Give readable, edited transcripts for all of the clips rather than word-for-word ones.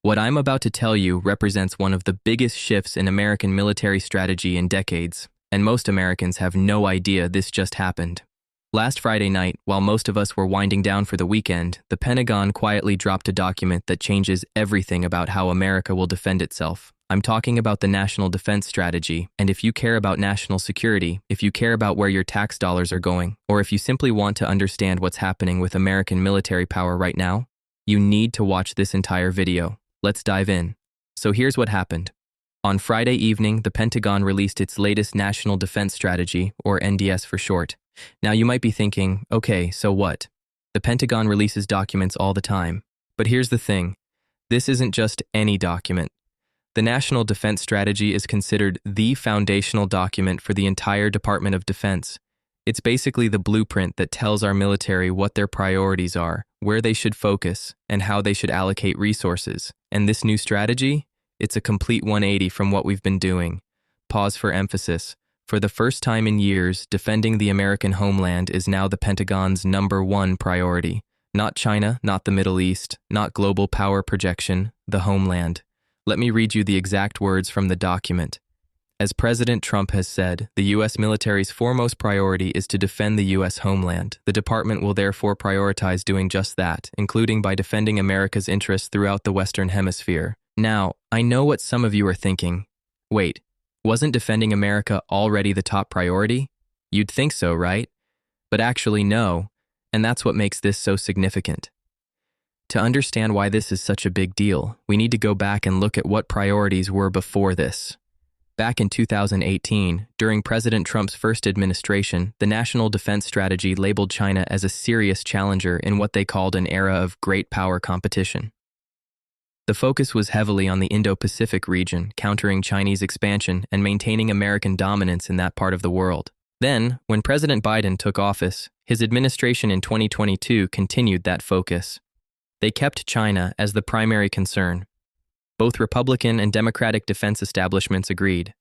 What I'm about to tell you represents one of the biggest shifts in American military strategy in decades, and most Americans have no idea this just happened. Last Friday night, while most of us were winding down for the weekend, the Pentagon quietly dropped a document that changes everything about how America will defend itself. I'm talking about the National Defense Strategy, and if you care about national security, if you care about where your tax dollars are going, or if you simply want to understand what's happening with American military power right now, you need to watch this entire video. Let's dive in. So here's what happened. On Friday evening, the Pentagon released its latest National Defense Strategy, or NDS for short. Now you might be thinking, okay, so what? The Pentagon releases documents all the time. But here's the thing. This isn't just any document. The National Defense Strategy is considered the foundational document for the entire Department of Defense. It's basically the blueprint that tells our military what their priorities are, where they should focus, and how they should allocate resources. And this new strategy? It's a complete 180 from what we've been doing. Pause for emphasis. For the first time in years, defending the American homeland is now the Pentagon's #1 priority. Not China, not the Middle East, not global power projection, the homeland. Let me read you the exact words from the document. As President Trump has said, the U.S. military's foremost priority is to defend the U.S. homeland. The department will therefore prioritize doing just that, including by defending America's interests throughout the Western Hemisphere. Now, I know what some of you are thinking. Wait, wasn't defending America already the top priority? You'd think so, right? But actually, no, and that's what makes this so significant. To understand why this is such a big deal, we need to go back and look at what priorities were before this. Back in 2018, during President Trump's first administration, the National Defense Strategy labeled China as a serious challenger in what they called an era of great power competition. The focus was heavily on the Indo-Pacific region, countering Chinese expansion and maintaining American dominance in that part of the world. Then, when President Biden took office, his administration in 2022 continued that focus. They kept China as the primary concern. Both Republican and Democratic defense establishments agreed.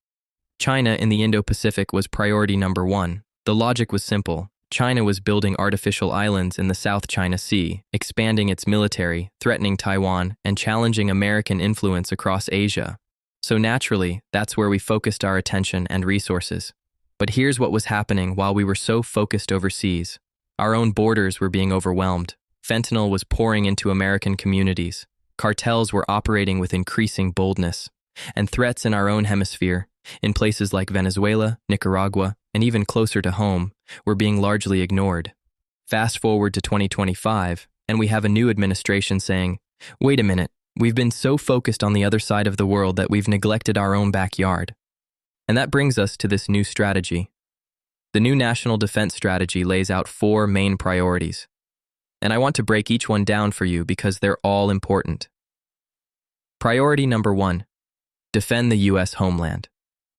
China in the Indo-Pacific was priority #1. The logic was simple. China was building artificial islands in the South China Sea, expanding its military, threatening Taiwan, and challenging American influence across Asia. So naturally, that's where we focused our attention and resources. But here's what was happening while we were so focused overseas. Our own borders were being overwhelmed. Fentanyl was pouring into American communities. Cartels were operating with increasing boldness. And threats in our own hemisphere, in places like Venezuela, Nicaragua, and even closer to home, were being largely ignored. Fast forward to 2025, and we have a new administration saying, wait a minute, we've been so focused on the other side of the world that we've neglected our own backyard. And that brings us to this new strategy. The new National Defense Strategy lays out 4 main priorities. And I want to break each one down for you because they're all important. Priority #1, defend the U.S. homeland.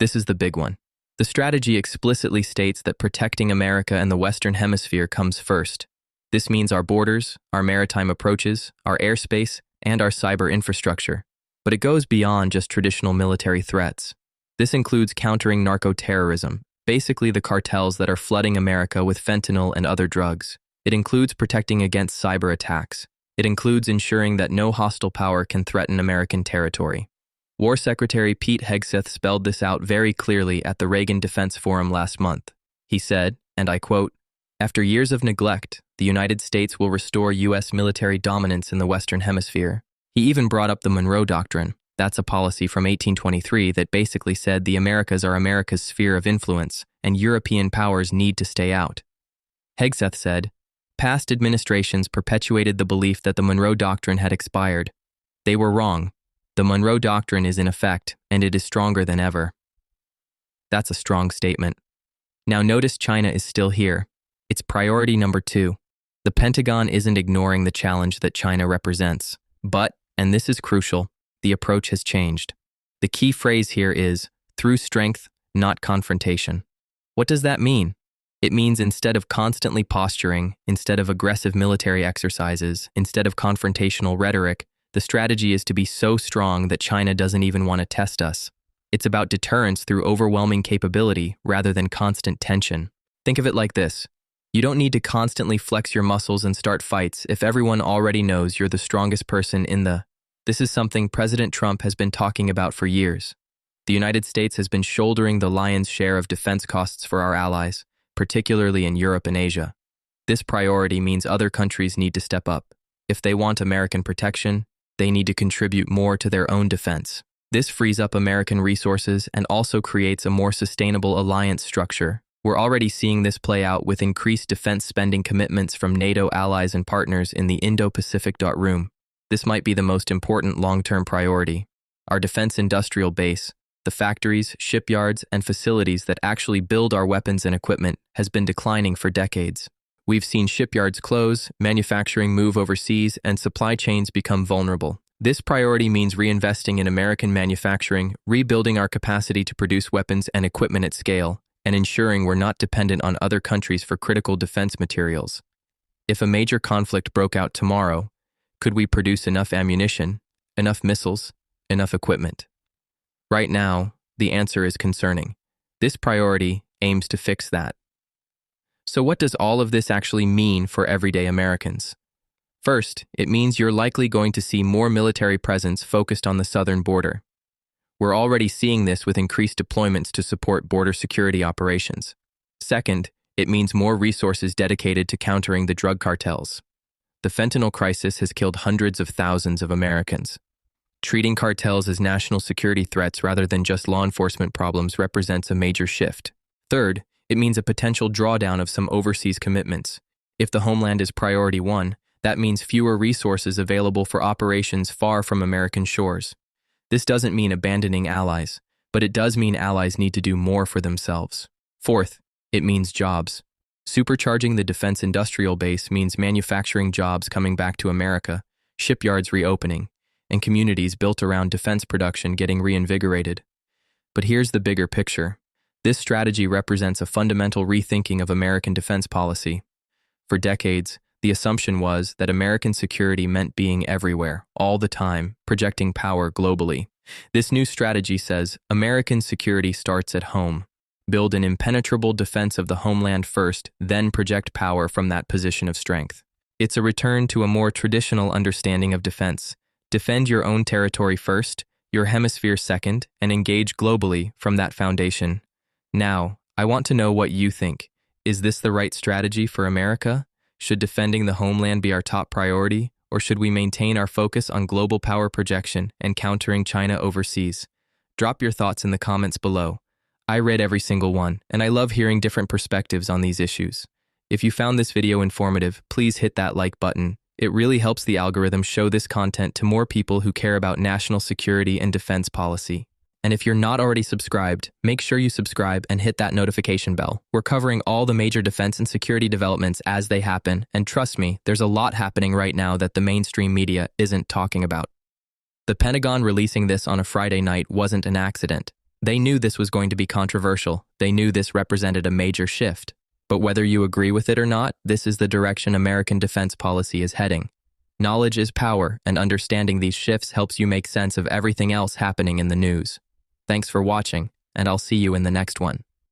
This is the big one. The strategy explicitly states that protecting America and the Western Hemisphere comes first. This means our borders, our maritime approaches, our airspace, and our cyber infrastructure. But it goes beyond just traditional military threats. This includes countering narco-terrorism, basically the cartels that are flooding America with fentanyl and other drugs. It includes protecting against cyber attacks. It includes ensuring that no hostile power can threaten American territory. War Secretary Pete Hegseth spelled this out very clearly at the Reagan Defense Forum last month. He said, and I quote, "After years of neglect, the United States will restore U.S. military dominance in the Western Hemisphere." He even brought up the Monroe Doctrine. That's a policy from 1823 that basically said the Americas are America's sphere of influence, and European powers need to stay out. Hegseth said, "Past administrations perpetuated the belief that the Monroe Doctrine had expired. They were wrong. The Monroe Doctrine is in effect, and it is stronger than ever." That's a strong statement. Now notice China is still here. It's priority #2. The Pentagon isn't ignoring the challenge that China represents. But, and this is crucial, the approach has changed. The key phrase here is, through strength, not confrontation. What does that mean? It means instead of constantly posturing, instead of aggressive military exercises, instead of confrontational rhetoric, the strategy is to be so strong that China doesn't even want to test us. It's about deterrence through overwhelming capability rather than constant tension. Think of it like this. You don't need to constantly flex your muscles and start fights if everyone already knows you're the strongest person in the This is something President Trump has been talking about for years. The United States has been shouldering the lion's share of defense costs for our allies, particularly in Europe and Asia. This priority means other countries need to step up. If they want American protection, they need to contribute more to their own defense. This frees up American resources and also creates a more sustainable alliance structure. We're already seeing this play out with increased defense spending commitments from NATO allies and partners in the Indo-Pacific room. This might be the most important long-term priority. Our defense industrial base, the factories, shipyards, and facilities that actually build our weapons and equipment, has been declining for decades. We've seen shipyards close, manufacturing move overseas, and supply chains become vulnerable. This priority means reinvesting in American manufacturing, rebuilding our capacity to produce weapons and equipment at scale, and ensuring we're not dependent on other countries for critical defense materials. If a major conflict broke out tomorrow, could we produce enough ammunition, enough missiles, enough equipment? Right now, the answer is concerning. This priority aims to fix that. So what does all of this actually mean for everyday Americans? First, it means you're likely going to see more military presence focused on the southern border. We're already seeing this with increased deployments to support border security operations. Second, it means more resources dedicated to countering the drug cartels. The fentanyl crisis has killed hundreds of thousands of Americans. Treating cartels as national security threats rather than just law enforcement problems represents a major shift. Third, it means a potential drawdown of some overseas commitments. If the homeland is priority one, that means fewer resources available for operations far from American shores. This doesn't mean abandoning allies, but it does mean allies need to do more for themselves. Fourth, it means jobs. Supercharging the defense industrial base means manufacturing jobs coming back to America, shipyards reopening, and communities built around defense production getting reinvigorated. But here's the bigger picture. This strategy represents a fundamental rethinking of American defense policy. For decades, the assumption was that American security meant being everywhere, all the time, projecting power globally. This new strategy says American security starts at home. Build an impenetrable defense of the homeland first, then project power from that position of strength. It's a return to a more traditional understanding of defense. Defend your own territory first, your hemisphere second, and engage globally from that foundation. Now, I want to know what you think. Is this the right strategy for America? Should defending the homeland be our top priority, or should we maintain our focus on global power projection and countering China overseas? Drop your thoughts in the comments below. I read every single one, and I love hearing different perspectives on these issues. If you found this video informative, please hit that like button. It really helps the algorithm show this content to more people who care about national security and defense policy. And if you're not already subscribed, make sure you subscribe and hit that notification bell. We're covering all the major defense and security developments as they happen, and trust me, there's a lot happening right now that the mainstream media isn't talking about. The Pentagon releasing this on a Friday night wasn't an accident. They knew this was going to be controversial. They knew this represented a major shift. But whether you agree with it or not, this is the direction American defense policy is heading. Knowledge is power, and understanding these shifts helps you make sense of everything else happening in the news. Thanks for watching, and I'll see you in the next one.